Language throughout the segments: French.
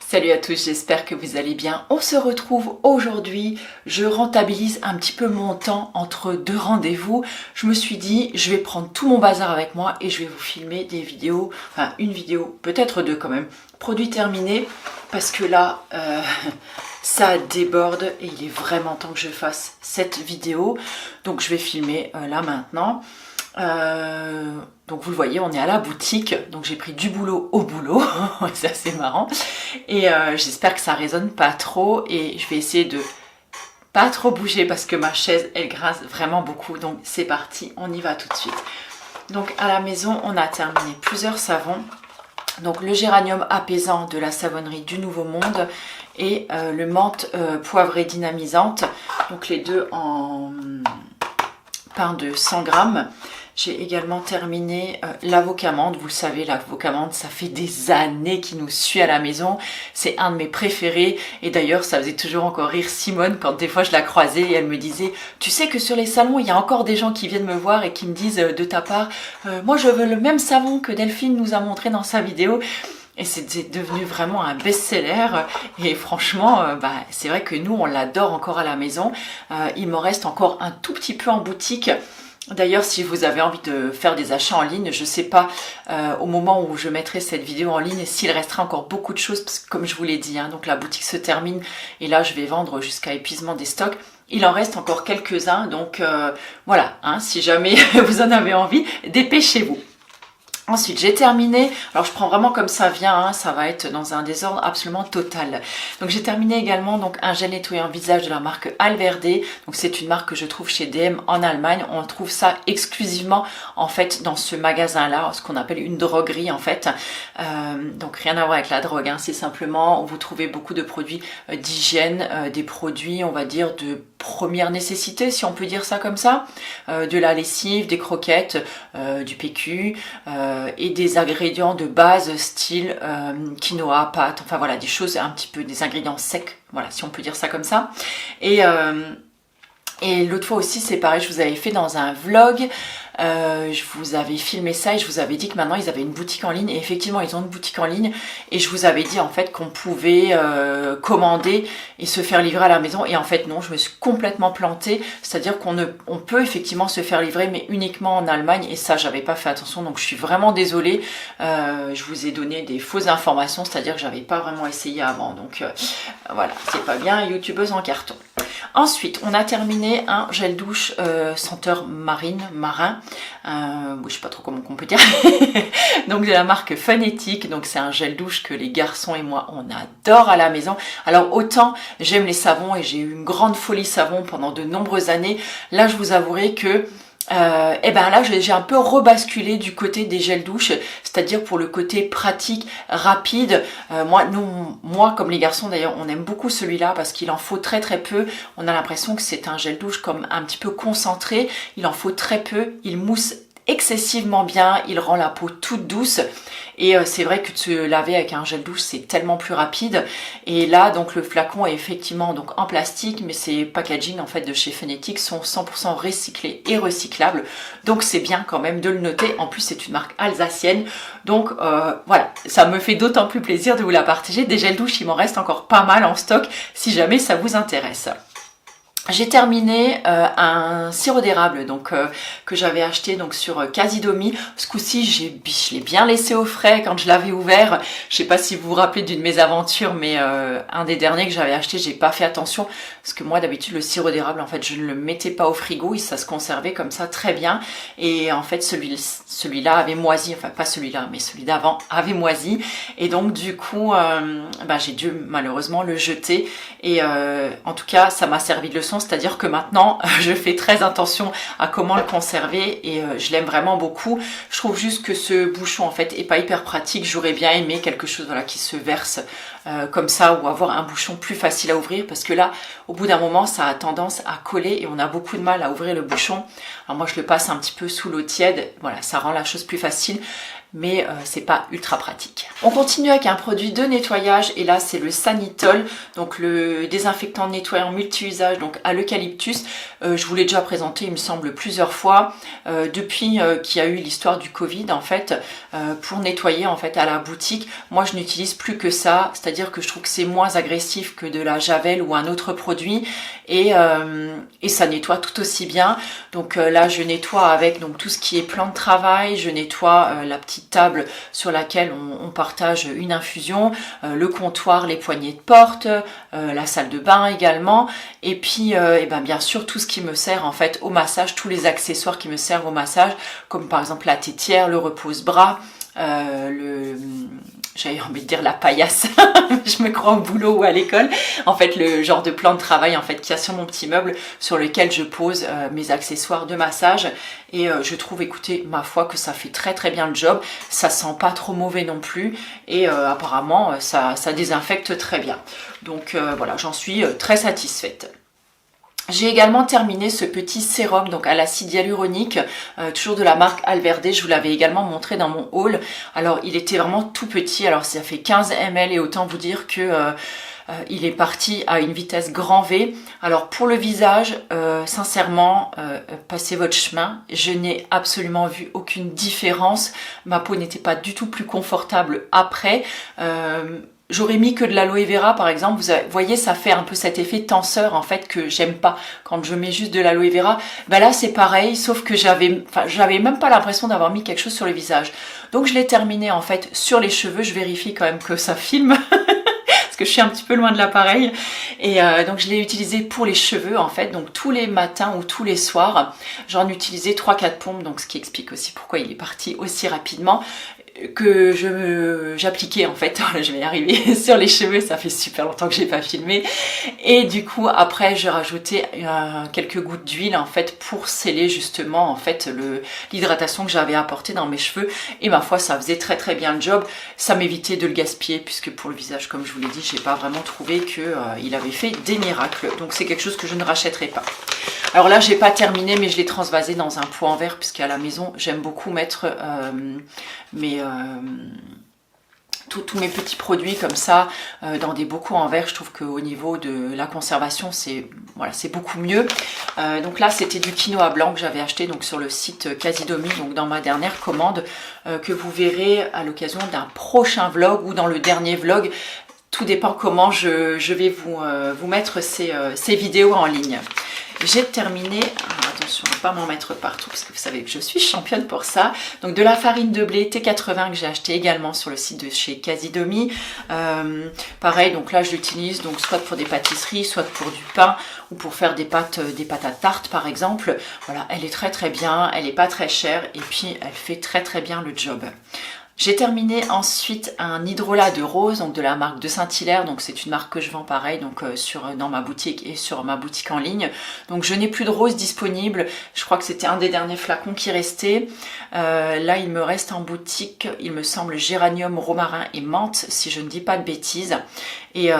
Salut à tous, j'espère que vous allez bien. On se retrouve aujourd'hui, je rentabilise un petit peu mon temps entre deux rendez-vous. Je me suis dit, je vais prendre tout mon bazar avec moi et je vais vous filmer des vidéos, enfin une vidéo, peut-être deux quand même, produit terminé, parce que là, ça déborde et il est vraiment temps que je fasse cette vidéo. Donc je vais filmer là maintenant. Donc vous le voyez, on est à la boutique, donc j'ai pris du boulot au boulot, c'est assez marrant, et j'espère que ça résonne pas trop, et je vais essayer de pas trop bouger parce que ma chaise elle grince vraiment beaucoup, donc c'est parti, on y va tout de suite. Donc à la maison on a terminé plusieurs savons, donc le géranium apaisant de la savonnerie du Nouveau Monde et le menthe poivrée dynamisante, donc les deux en pain de 100 grammes. J'ai également terminé l'avocamande. Vous le savez, l'avocamande, ça fait des années qu'il nous suit à la maison. C'est un de mes préférés. Et d'ailleurs, ça faisait toujours encore rire Simone quand des fois je la croisais et elle me disait « Tu sais que sur les salons, il y a encore des gens qui viennent me voir et qui me disent de ta part moi je veux le même savon que Delphine nous a montré dans sa vidéo ». Et c'est devenu vraiment un best-seller et franchement, c'est vrai que nous, on l'adore encore à la maison. Il me reste encore un tout petit peu en boutique. D'ailleurs, si vous avez envie de faire des achats en ligne, je ne sais pas au moment où je mettrai cette vidéo en ligne s'il restera encore beaucoup de choses, parce que comme je vous l'ai dit, donc la boutique se termine et là je vais vendre jusqu'à épuisement des stocks. Il en reste encore quelques-uns, donc voilà, si jamais vous en avez envie, dépêchez-vous. Ensuite, j'ai terminé, alors je prends vraiment comme ça vient, ça va être dans un désordre absolument total. Donc j'ai terminé également donc un gel nettoyant visage de la marque Alverde. Donc c'est une marque que je trouve chez DM en Allemagne. On trouve ça exclusivement en fait dans ce magasin-là, ce qu'on appelle une droguerie en fait. Donc rien à voir avec la drogue, c'est simplement vous trouvez beaucoup de produits d'hygiène, des produits on va dire de première nécessité si on peut dire ça comme ça, de la lessive, des croquettes, du PQ, et des ingrédients de base style quinoa, pâte, enfin voilà, des choses un petit peu, des ingrédients secs, voilà, si on peut dire ça comme ça. Et l'autre fois aussi, c'est pareil, je vous avais fait dans un vlog, je vous avais filmé ça et je vous avais dit que maintenant ils avaient une boutique en ligne, et effectivement ils ont une boutique en ligne, et je vous avais dit en fait qu'on pouvait commander et se faire livrer à la maison, et en fait non, je me suis complètement plantée, c'est-à-dire on peut effectivement se faire livrer mais uniquement en Allemagne, et ça j'avais pas fait attention, donc je suis vraiment désolée, je vous ai donné des fausses informations, c'est-à-dire que j'avais pas vraiment essayé avant, donc voilà, c'est pas bien, youtubeuse en carton. Ensuite, on a terminé un gel douche senteur marin, je sais pas trop comment on peut dire, donc de la marque Phonétique. Donc c'est un gel douche que les garçons et moi on adore à la maison. Alors autant j'aime les savons et j'ai eu une grande folie savon pendant de nombreuses années, là je vous avouerai que là j'ai un peu rebasculé du côté des gels douche, c'est-à-dire pour le côté pratique, rapide. Moi comme les garçons d'ailleurs, on aime beaucoup celui-là parce qu'il en faut très très peu. On a l'impression que c'est un gel douche comme un petit peu concentré, il en faut très peu, il mousse excessivement bien, il rend la peau toute douce, et c'est vrai que de se laver avec un gel douche c'est tellement plus rapide. Et là donc le flacon est effectivement donc en plastique, mais ces packaging en fait de chez Phonétique sont 100% recyclés et recyclables, donc c'est bien quand même de le noter. En plus c'est une marque alsacienne, donc voilà, ça me fait d'autant plus plaisir de vous la partager. Des gels douche il m'en reste encore pas mal en stock si jamais ça vous intéresse. J'ai terminé un sirop d'érable donc que j'avais acheté donc sur Casidomi. Ce coup-ci, je l'ai bien laissé au frais quand je l'avais ouvert. Je sais pas si vous vous rappelez d'une de mes aventures, mais un des derniers que j'avais acheté, j'ai pas fait attention parce que moi d'habitude le sirop d'érable en fait je ne le mettais pas au frigo et ça se conservait comme ça très bien. Et en fait celui-là avait moisi, enfin pas celui-là mais celui d'avant avait moisi, et donc du coup j'ai dû malheureusement le jeter. Et en tout cas ça m'a servi de leçon, c'est-à-dire que maintenant je fais très attention à comment le conserver, et je l'aime vraiment beaucoup. Je trouve juste que ce bouchon en fait est pas hyper pratique. J'aurais bien aimé quelque chose voilà qui se verse comme ça, ou avoir un bouchon plus facile à ouvrir, parce que là au bout d'un moment ça a tendance à coller et on a beaucoup de mal à ouvrir le bouchon. Alors moi je le passe un petit peu sous l'eau tiède, voilà, ça rend la chose plus facile. mais c'est pas ultra pratique. On continue avec un produit de nettoyage et là c'est le Sanitol, donc le désinfectant nettoyant multi-usage, donc à l'eucalyptus. Je vous l'ai déjà présenté il me semble plusieurs fois, depuis qu'il y a eu l'histoire du Covid en fait, pour nettoyer en fait à la boutique. Moi je n'utilise plus que ça, c'est-à-dire que je trouve que c'est moins agressif que de la Javel ou un autre produit et ça nettoie tout aussi bien. Donc là je nettoie avec donc tout ce qui est plan de travail, je nettoie la petite table sur laquelle on partage une infusion, le comptoir, les poignées de porte, la salle de bain également, et puis et ben bien sûr tout ce qui me sert en fait au massage, tous les accessoires qui me servent au massage, comme par exemple la tétière, le repose-bras, j'avais envie de dire la paillasse, je me crois au boulot ou à l'école, en fait le genre de plan de travail en fait qu'il y a sur mon petit meuble sur lequel je pose mes accessoires de massage, et je trouve, écoutez, ma foi, que ça fait très bien le job, ça sent pas trop mauvais non plus, et apparemment ça désinfecte très bien, donc voilà, j'en suis très satisfaite. J'ai également terminé ce petit sérum donc à l'acide hyaluronique, toujours de la marque Alverde. Je vous l'avais également montré dans mon haul. Alors il était vraiment tout petit, alors ça fait 15 ml et autant vous dire que il est parti à une vitesse grand V. Alors pour le visage, sincèrement, passez votre chemin. Je n'ai absolument vu aucune différence. Ma peau n'était pas du tout plus confortable après. J'aurais mis que de l'aloe vera par exemple, vous voyez, ça fait un peu cet effet tenseur en fait que j'aime pas quand je mets juste de l'aloe vera. Ben là c'est pareil, sauf que j'avais même pas l'impression d'avoir mis quelque chose sur le visage. Donc je l'ai terminé en fait sur les cheveux, je vérifie quand même que ça filme parce que je suis un petit peu loin de l'appareil, et donc je l'ai utilisé pour les cheveux en fait, donc tous les matins ou tous les soirs. J'en utilisais 3-4 pompes, donc ce qui explique aussi pourquoi il est parti aussi rapidement, que j'appliquais en fait, je vais y arriver, sur les cheveux. Ça fait super longtemps que j'ai pas filmé, et du coup après j'ai rajouté quelques gouttes d'huile en fait pour sceller justement en fait l'hydratation que j'avais apportée dans mes cheveux, et ma foi ça faisait très bien le job. Ça m'évitait de le gaspiller, puisque pour le visage, comme je vous l'ai dit, j'ai pas vraiment trouvé que il avait fait des miracles, donc c'est quelque chose que je ne rachèterai pas. Alors là j'ai pas terminé, mais je l'ai transvasé dans un pot en verre, puisqu'à la maison j'aime beaucoup mettre tous mes petits produits comme ça dans des bocaux en verre. Je trouve qu'au niveau de la conservation c'est voilà, c'est beaucoup mieux. Donc là c'était du quinoa blanc que j'avais acheté donc sur le site Casidomi, donc dans ma dernière commande, que vous verrez à l'occasion d'un prochain vlog ou dans le dernier vlog. Tout dépend comment je vais vous mettre ces vidéos en ligne. J'ai terminé, alors attention à ne pas m'en mettre partout parce que vous savez que je suis championne pour ça. Donc de la farine de blé T80 que j'ai acheté également sur le site de chez Casidomi. Pareil, donc là je l'utilise donc soit pour des pâtisseries, soit pour du pain, ou pour faire des pâtes à tarte par exemple. Voilà, elle est très bien, elle n'est pas très chère, et puis elle fait très bien le job. J'ai terminé ensuite un hydrolat de rose, donc de la marque de Saint-Hilaire, donc c'est une marque que je vends pareil donc dans ma boutique et sur ma boutique en ligne. Donc je n'ai plus de rose disponible, je crois que c'était un des derniers flacons qui restait. Là il me reste en boutique, il me semble, géranium, romarin et menthe, si je ne dis pas de bêtises. Et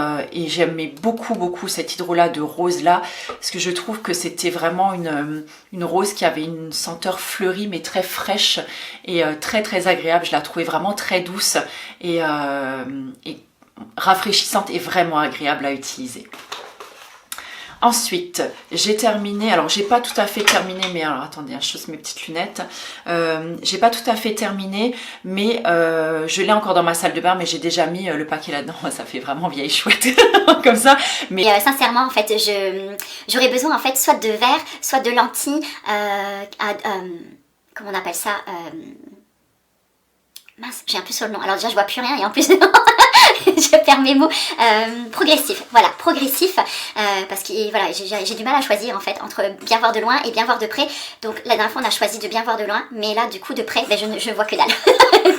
j'aimais beaucoup cet hydrolat de rose là, parce que je trouve que c'était vraiment une rose qui avait une senteur fleurie mais très fraîche et très agréable. Je la trouvais vraiment très douce et rafraîchissante et vraiment agréable à utiliser. Ensuite, j'ai terminé, alors j'ai pas tout à fait terminé, mais alors attendez, je pose mes petites lunettes. J'ai pas tout à fait terminé, mais je l'ai encore dans ma salle de bain, mais j'ai déjà mis le paquet là-dedans. Ça fait vraiment vieille chouette comme ça. Mais sincèrement, en fait, j'aurais besoin en fait soit de verre, soit de lentilles, comment on appelle ça, mince, j'ai un peu sur le nom. Alors déjà, je vois plus rien et en plus, je perds mes mots. Progressif, voilà, progressif. Parce que voilà, j'ai du mal à choisir en fait entre bien voir de loin et bien voir de près. Donc la dernière fois, on a choisi de bien voir de loin, mais là, du coup, de près, ben, je vois que dalle.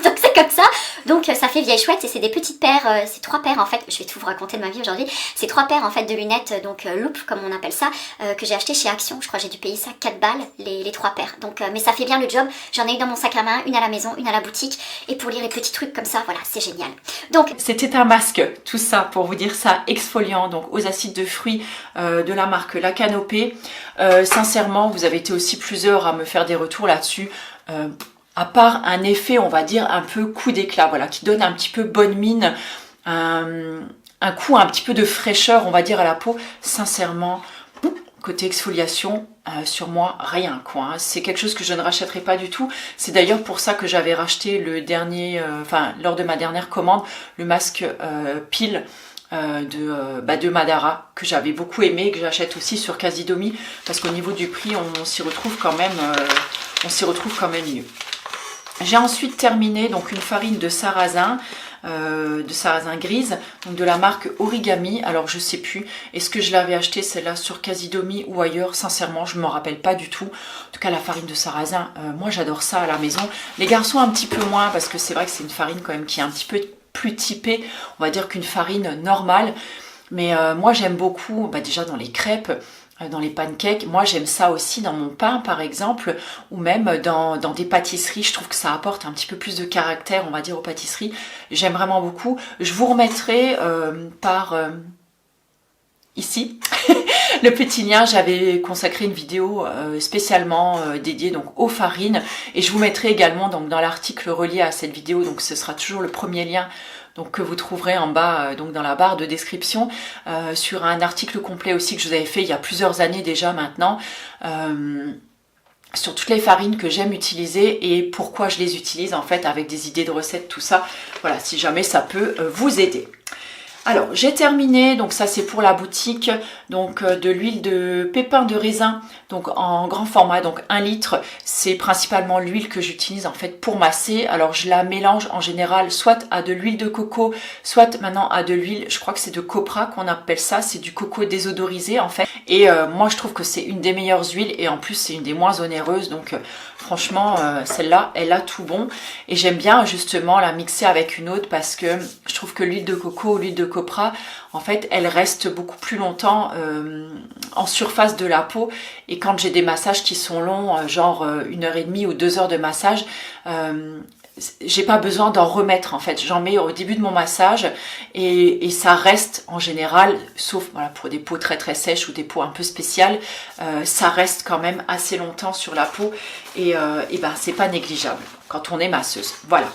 Donc c'est comme ça. Donc ça fait vieille chouette, et c'est des petites paires, c'est 3 paires en fait. Je vais tout vous raconter de ma vie aujourd'hui. C'est 3 paires en fait de lunettes, donc loupe comme on appelle ça, que j'ai acheté chez Action. Je crois que j'ai dû payer ça 4 balles les 3 paires. Donc mais ça fait bien le job. J'en ai une dans mon sac à main, une à la maison, une à la boutique. Et pour lire les petits trucs comme ça, voilà, c'est génial. Donc c'était un masque, tout ça pour vous dire ça, exfoliant, donc aux acides de fruits de la marque La Canopée. Sincèrement, vous avez été aussi plusieurs à me faire des retours là-dessus. à part un effet, on va dire, un peu coup d'éclat, voilà, qui donne un petit peu bonne mine, un coup un petit peu de fraîcheur, on va dire, à la peau. Sincèrement, côté exfoliation, sur moi, rien quoi. Hein. C'est quelque chose que je ne rachèterai pas du tout. C'est d'ailleurs pour ça que j'avais racheté le dernier, lors de ma dernière commande, le masque pile de Madara, que j'avais beaucoup aimé, que j'achète aussi sur Casidomi, parce qu'au niveau du prix, on s'y retrouve quand même, mieux. J'ai ensuite terminé donc une farine de sarrasin grise, donc de la marque Origami. Alors je sais plus, est-ce que je l'avais acheté celle-là sur Casidomi ou ailleurs, sincèrement je ne m'en rappelle pas du tout. En tout cas la farine de sarrasin, moi j'adore ça à la maison. Les garçons un petit peu moins, parce que c'est vrai que c'est une farine quand même qui est un petit peu plus typée, on va dire, qu'une farine normale. Mais moi j'aime beaucoup, déjà dans les crêpes, dans les pancakes, moi j'aime ça aussi dans mon pain par exemple, ou même dans des pâtisseries. Je trouve que ça apporte un petit peu plus de caractère, on va dire, aux pâtisseries. J'aime vraiment beaucoup. Je vous remettrai ici le petit lien. J'avais consacré une vidéo spécialement dédiée donc aux farines, et je vous mettrai également donc dans l'article relié à cette vidéo, donc ce sera toujours le premier lien donc que vous trouverez en bas donc dans la barre de description, sur un article complet aussi que je vous avais fait il y a plusieurs années déjà maintenant, sur toutes les farines que j'aime utiliser et pourquoi je les utilise en fait, avec des idées de recettes, tout ça. Voilà, si jamais ça peut vous aider. Alors j'ai terminé, donc ça c'est pour la boutique, donc de l'huile de pépins de raisin, donc en grand format, donc 1 litre. C'est principalement l'huile que j'utilise en fait pour masser. Alors je la mélange en général soit à de l'huile de coco, soit maintenant à de l'huile, je crois que c'est de copra qu'on appelle ça, c'est du coco désodorisé en fait. Et moi je trouve que c'est une des meilleures huiles, et en plus c'est une des moins onéreuses, donc franchement celle-là elle a tout bon. Et j'aime bien justement la mixer avec une autre, parce que je trouve que l'huile de coco ou l'huile de copra, en fait elle reste beaucoup plus longtemps en surface de la peau. Et quand j'ai des massages qui sont longs, genre 1h30 ou 2 heures de massage, j'ai pas besoin d'en remettre en fait. J'en mets au début de mon massage et ça reste en général, sauf voilà, pour des peaux très très sèches ou des peaux un peu spéciales, ça reste quand même assez longtemps sur la peau, et c'est pas négligeable quand on est masseuse. Voilà.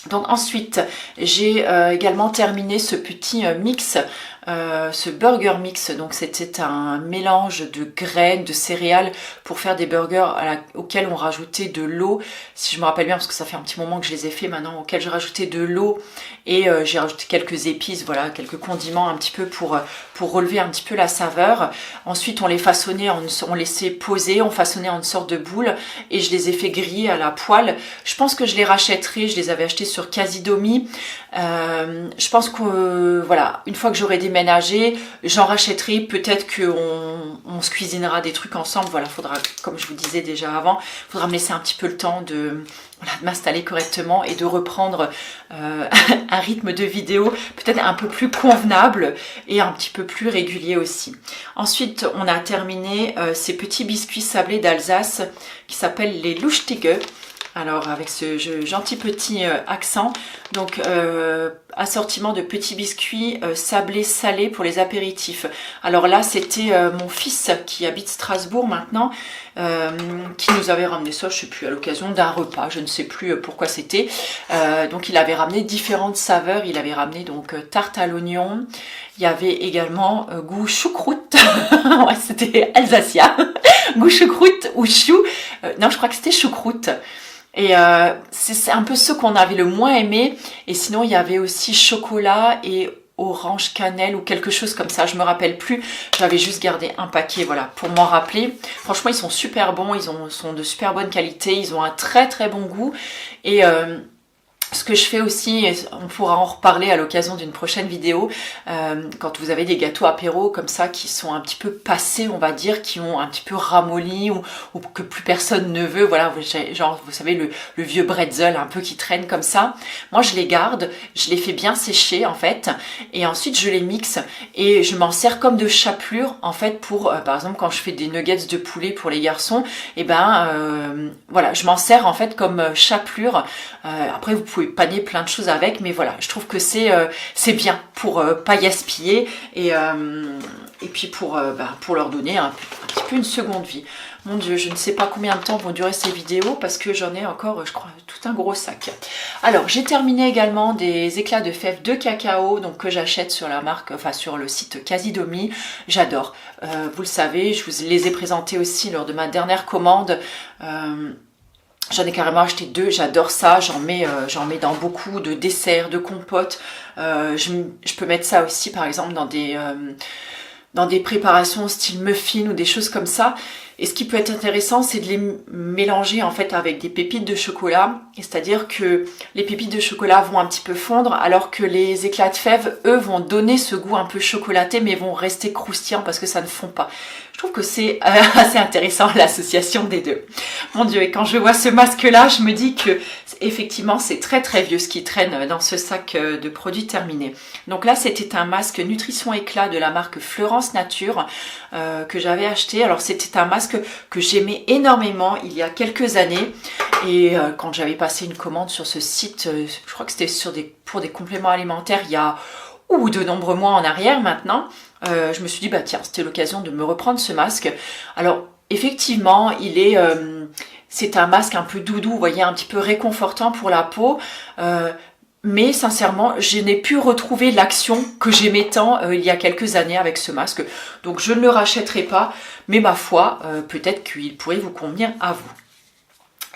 Donc ensuite j'ai également terminé ce petit mix, ce burger mix. Donc c'était un mélange de graines, de céréales pour faire des burgers auxquels on rajoutait de l'eau, si je me rappelle bien, parce que ça fait un petit moment que je les ai fait maintenant, auxquels j'ai rajouté de l'eau, et j'ai rajouté quelques épices, voilà, quelques condiments un petit peu pour relever un petit peu la saveur. Ensuite on les façonnait, on laissait poser, on façonnait en une sorte de boule, et je les ai fait griller à la poêle. Je pense que je les rachèterai, je les avais achetés sur Casidomi. Je pense que voilà, une fois que j'aurai déménagé, j'en rachèterai. Peut-être qu'on se cuisinera des trucs ensemble. Voilà, faudra, comme je vous disais déjà avant, faudra me laisser un petit peu le temps de m'installer correctement et de reprendre un rythme de vidéo peut-être un peu plus convenable et un petit peu plus régulier aussi. Ensuite on a terminé ces petits biscuits sablés d'Alsace qui s'appellent les Lustige. Alors avec ce gentil petit accent, donc assortiment de petits biscuits sablés salés pour les apéritifs. Alors là c'était mon fils qui habite Strasbourg maintenant, qui nous avait ramené ça, je sais plus, à l'occasion d'un repas, je ne sais plus pourquoi c'était. Donc il avait ramené différentes saveurs, il avait ramené donc tarte à l'oignon, il y avait également goût choucroute, ouais, c'était alsacien, goût choucroute ou chou, non je crois que c'était choucroute. Et c'est un peu ce qu'on avait le moins aimé. Et sinon il y avait aussi chocolat et orange cannelle ou quelque chose comme ça, je me rappelle plus. J'avais juste gardé un paquet, voilà, pour m'en rappeler. Franchement ils sont super bons, sont de super bonne qualité, ils ont un très très bon goût. Et ce que je fais aussi, et on pourra en reparler à l'occasion d'une prochaine vidéo, quand vous avez des gâteaux apéro comme ça qui sont un petit peu passés, on va dire, qui ont un petit peu ramolli ou que plus personne ne veut, voilà, genre vous savez le vieux bretzel un peu qui traîne comme ça, moi je les garde, je les fais bien sécher en fait, et ensuite je les mixe et je m'en sers comme de chapelure en fait pour, par exemple quand je fais des nuggets de poulet pour les garçons, et voilà, je m'en sers en fait comme chapelure. Après vous pouvez pouvez paner plein de choses avec, mais voilà, je trouve que c'est bien pour pas gaspiller et puis pour leur donner un petit peu une seconde vie. Mon Dieu, je ne sais pas combien de temps vont durer ces vidéos parce que j'en ai encore, je crois, tout un gros sac. Alors, j'ai terminé également des éclats de fèves de cacao, donc que j'achète sur la marque, enfin sur le site Casidomi. J'adore. Vous le savez, je vous les ai présentés aussi lors de ma dernière commande. J'en ai carrément acheté 2, j'adore ça, j'en mets dans beaucoup de desserts, de compotes. Je peux mettre ça aussi par exemple dans des préparations style muffin ou des choses comme ça. Et ce qui peut être intéressant, c'est de les mélanger en fait avec des pépites de chocolat. C'est-à-dire que les pépites de chocolat vont un petit peu fondre, alors que les éclats de fèves, eux, vont donner ce goût un peu chocolaté, mais vont rester croustillants parce que ça ne fond pas. Je trouve que c'est assez intéressant l'association des deux. Mon Dieu, et quand je vois ce masque-là, je me dis que effectivement, c'est très très vieux ce qui traîne dans ce sac de produits terminés. Donc là, c'était un masque Nutrition Éclat de la marque Fleurance Nature que j'avais acheté. Alors c'était un masque que j'aimais énormément il y a quelques années. Et quand j'avais passé une commande sur ce site, je crois que c'était pour des compléments alimentaires il y a de nombreux mois en arrière maintenant, je me suis dit, bah tiens, c'était l'occasion de me reprendre ce masque. Alors, effectivement, c'est un masque un peu doudou, vous voyez, un petit peu réconfortant pour la peau, mais sincèrement, je n'ai pu retrouver l'action que j'aimais tant il y a quelques années avec ce masque. Donc, je ne le rachèterai pas, mais ma foi, peut-être qu'il pourrait vous convenir à vous.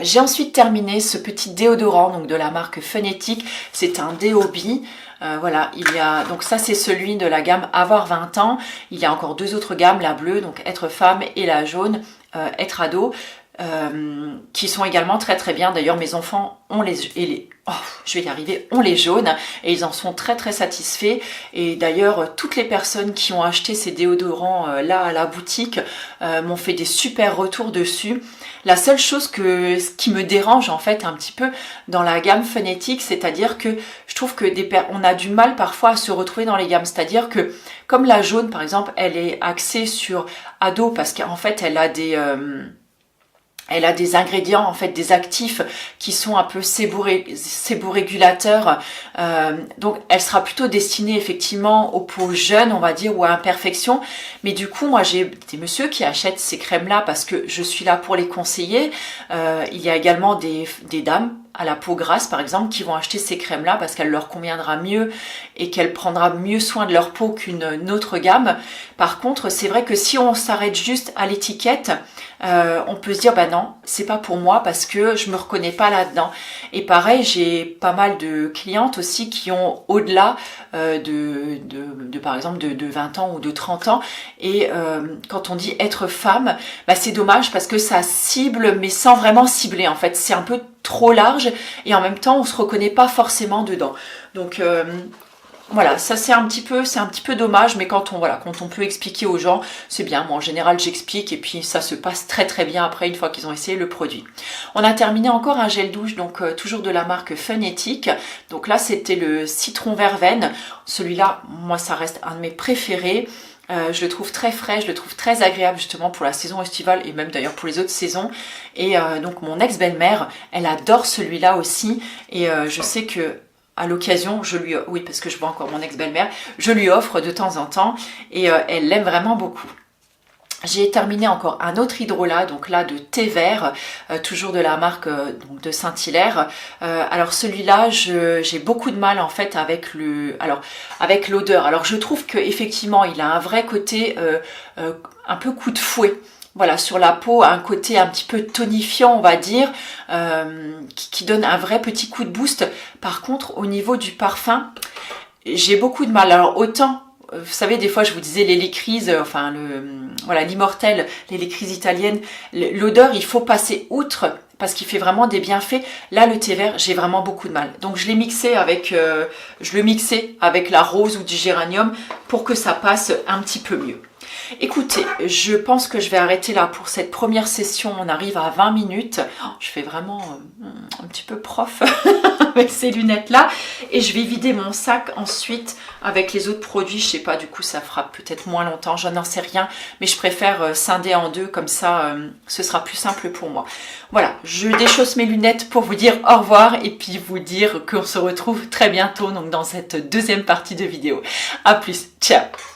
J'ai ensuite terminé ce petit déodorant donc de la marque Phonétique. C'est un Déobi. Voilà, donc ça c'est celui de la gamme Avoir 20 ans. Il y a encore 2 autres gammes, la bleue, donc Être femme, et la jaune, Être ado, qui sont également très très bien. D'ailleurs, mes enfants ont ont les jaunes et ils en sont très très satisfaits. Et d'ailleurs, toutes les personnes qui ont acheté ces déodorants là à la boutique m'ont fait des super retours dessus. La seule chose qui me dérange en fait un petit peu dans la gamme Phonétique, c'est-à-dire que je trouve que on a du mal parfois à se retrouver dans les gammes. C'est-à-dire que comme la jaune par exemple, elle est axée sur ado parce qu'en fait elle a des ingrédients, en fait, des actifs qui sont un peu séborégulateurs. Donc, elle sera plutôt destinée effectivement aux peaux jeunes, on va dire, ou à imperfection. Mais du coup, moi, j'ai des messieurs qui achètent ces crèmes-là parce que je suis là pour les conseiller. Il y a également des dames à la peau grasse, par exemple, qui vont acheter ces crèmes-là parce qu'elle leur conviendra mieux et qu'elle prendra mieux soin de leur peau qu'une autre gamme. Par contre, c'est vrai que si on s'arrête juste à l'étiquette, on peut se dire bah non, c'est pas pour moi parce que je me reconnais pas là-dedans. Et pareil, j'ai pas mal de clientes aussi qui ont au-delà par exemple de 20 ans ou de 30 ans. Et quand on dit être femme, bah c'est dommage parce que ça cible mais sans vraiment cibler en fait. C'est un peu trop large et en même temps on se reconnaît pas forcément dedans. Donc voilà, ça c'est un petit peu dommage, mais quand on peut expliquer aux gens, c'est bien. Moi en général j'explique et puis ça se passe très très bien après une fois qu'ils ont essayé le produit. On a terminé encore un gel douche, donc toujours de la marque Phonétique. Donc là c'était le citron verveine. Celui-là, moi ça reste un de mes préférés. Je le trouve très frais, je le trouve très agréable justement pour la saison estivale et même d'ailleurs pour les autres saisons. Et donc mon ex-belle-mère, elle adore celui-là aussi. Et je sais que à l'occasion, oui parce que je vois encore mon ex-belle-mère, je lui offre de temps en temps et elle l'aime vraiment beaucoup. J'ai terminé encore un autre hydrolat, donc là de thé vert, toujours de la marque donc de Saint-Hilaire. Alors celui-là, j'ai beaucoup de mal en fait avec l'odeur. Alors je trouve que effectivement, il a un vrai côté un peu coup de fouet. Voilà, sur la peau, un côté un petit peu tonifiant, on va dire, qui donne un vrai petit coup de boost. Par contre, au niveau du parfum, j'ai beaucoup de mal. Alors autant, vous savez, des fois je vous disais l'hélicryse, l'immortelle, l'hélicryse italienne, l'odeur, il faut passer outre parce qu'il fait vraiment des bienfaits. Là, le thé vert, j'ai vraiment beaucoup de mal. Donc je le mixais avec la rose ou du géranium pour que ça passe un petit peu mieux. Écoutez, je pense que je vais arrêter là pour cette première session. On arrive à 20 minutes. Je fais vraiment un petit peu prof avec ces lunettes-là. Et je vais vider mon sac ensuite avec les autres produits. Je sais pas, du coup, ça fera peut-être moins longtemps. Je n'en sais rien. Mais je préfère scinder en deux. Comme ça, ce sera plus simple pour moi. Voilà, je déchausse mes lunettes pour vous dire au revoir. Et puis vous dire qu'on se retrouve très bientôt donc dans cette deuxième partie de vidéo. À plus, ciao!